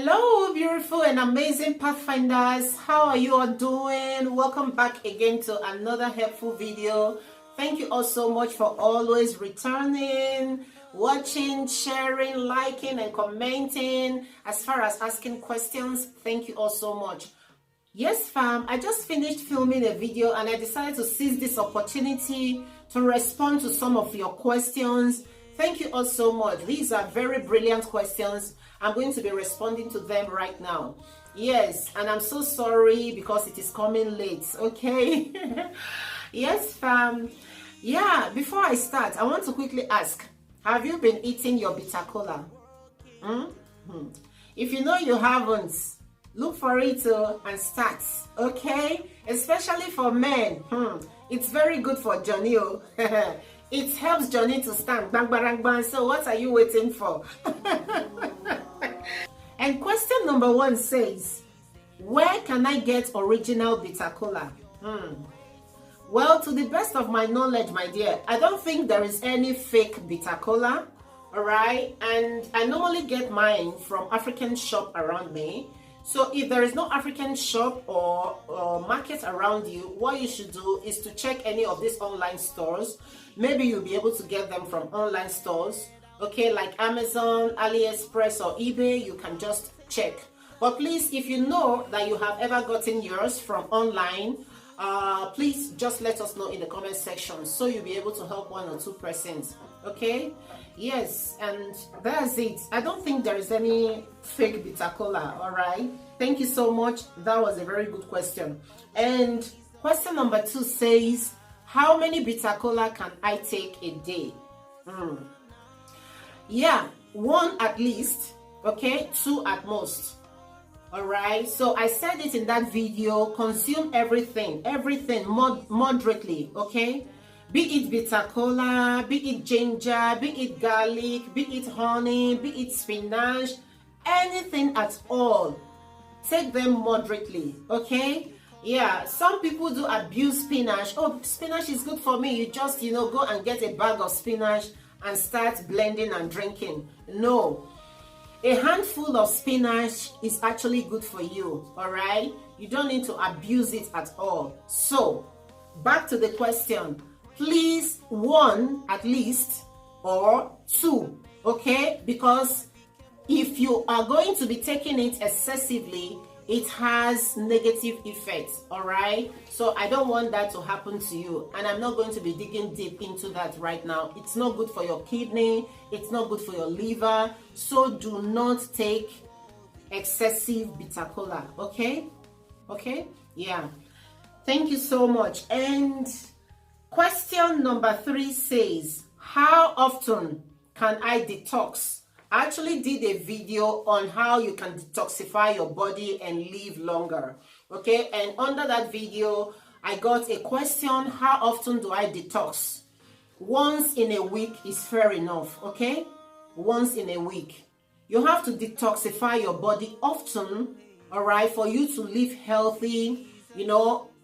Hello, beautiful and amazing Pathfinders. How are you all doing? Welcome back again to another helpful video. Thank you all so much for always returning, watching, sharing, liking, and commenting. As far as asking questions, thank you all so much. Yes, fam, I just finished filming a video and I decided to seize this opportunity to respond to some of your questions. Thank you all so much. These are very brilliant questions. I'm going to be responding to them right now. Yes, and I'm so sorry because it is coming late, okay? Yes, fam. Yeah, before I start, I want to quickly ask, have you been eating your bitter cola? If you know you haven't, look for it and start, okay? Especially for men. It's very good for Johnny. It helps Johnny to stand. Bang, bang, bang. So what are you waiting for? And question number 1 says, where can I get original bitter cola? Well, to the best of my knowledge, my dear, I don't think there is any fake bitter cola. All right. And I normally get mine from African shop around me. So if there is no African shop or market around you, what you should do is to check any of these online stores. Maybe you'll be able to get them from online stores, okay, like Amazon, AliExpress, or eBay. You can just check. But please, if you know that you have ever gotten yours from online, please just let us know in the comment section so you'll be able to help 1 or 2 persons, okay? Yes, and that's it. I don't think there is any fake bitter cola. All right, thank you so much. That was a very good question. And question number 2 says, how many bitter cola can I take a day? Yeah, 1 at least, okay, 2 at most. All right, so I said it in that video, consume everything moderately, okay? Be it bitter cola, be it ginger, be it garlic, be it honey, be it spinach, anything at all. Take them moderately, okay? Yeah, some people do abuse spinach. Oh, spinach is good for me. You just, go and get a bag of spinach and start blending and drinking. No. A handful of spinach is actually good for you, all right? You don't need to abuse it at all. So, back to the question. Please, 1 at least or 2, okay? Because if you are going to be taking it excessively, it has negative effects, all right? So I don't want that to happen to you, and I'm not going to be digging deep into that right now. It's not good for your kidney, it's not good for your liver, so do not take excessive bitter cola, okay? Okay, yeah, thank you so much. And question number 3 says, how often can I detox? I actually did a video on how you can detoxify your body and live longer, okay? And under that video, I got a question, how often do I detox? Once in a week is fair enough, okay? Once in a week. You have to detoxify your body often, all right, for you to live healthy,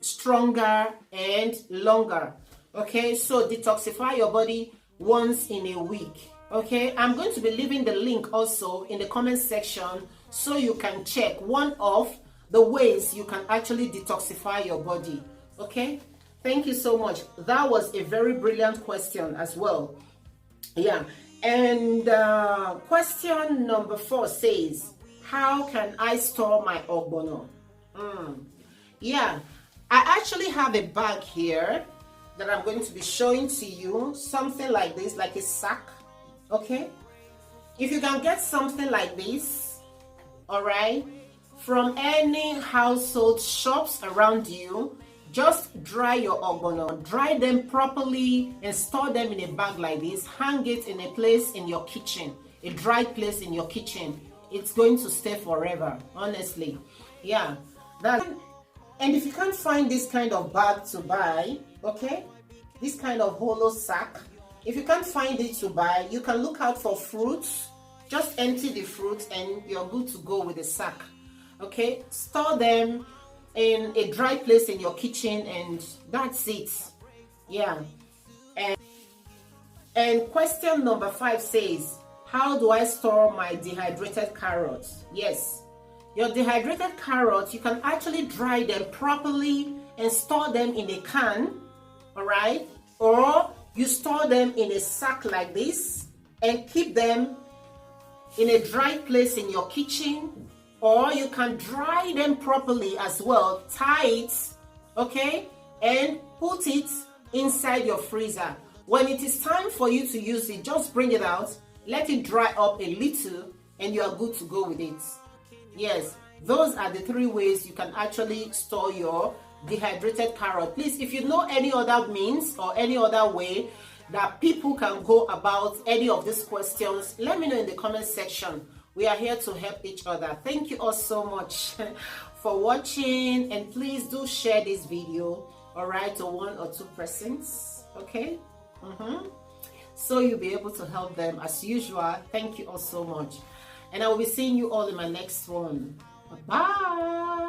stronger and longer, okay? So detoxify your body once in a week. Okay, I'm going to be leaving the link also in the comment section so you can check one of the ways you can actually detoxify your body. Okay, thank you so much. That was a very brilliant question as well. Yeah, and question number 4 says, how can I store my ogbono? Yeah, I actually have a bag here that I'm going to be showing to you, something like this, like a sack. Okay, if you can get something like this, all right, from any household shops around you, just dry your ogbono, dry them properly and store them in a bag like this. Hang it in a place in your kitchen, a dry place in your kitchen. It's going to stay forever, honestly. Yeah, that. And if you can't find this kind of bag to buy, okay, this kind of hollow sack, if you can't find it to buy, you can look out for fruits. Just empty the fruits and you're good to go with the sack. Okay, store them in a dry place in your kitchen and that's it. Yeah. And question number 5 says, how do I store my dehydrated carrots? Yes, Your dehydrated carrots, you can actually dry them properly and store them in a can, all right? Or you store them in a sack like this and keep them in a dry place in your kitchen, or you can dry them properly as well, tie it, okay, and put it inside your freezer. When it is time for you to use it, just bring it out, let it dry up a little, and you are good to go with it. Yes, those are the 3 ways you can actually store your dehydrated carrot. Please, if you know any other means or any other way that people can go about any of these questions, let me know in the comment section. We are here to help each other. Thank you all so much for watching, and please do share this video, all right, to 1 or 2 persons, okay? So you'll be able to help them as usual. Thank you all so much, and I will be seeing you all in my next one. Bye.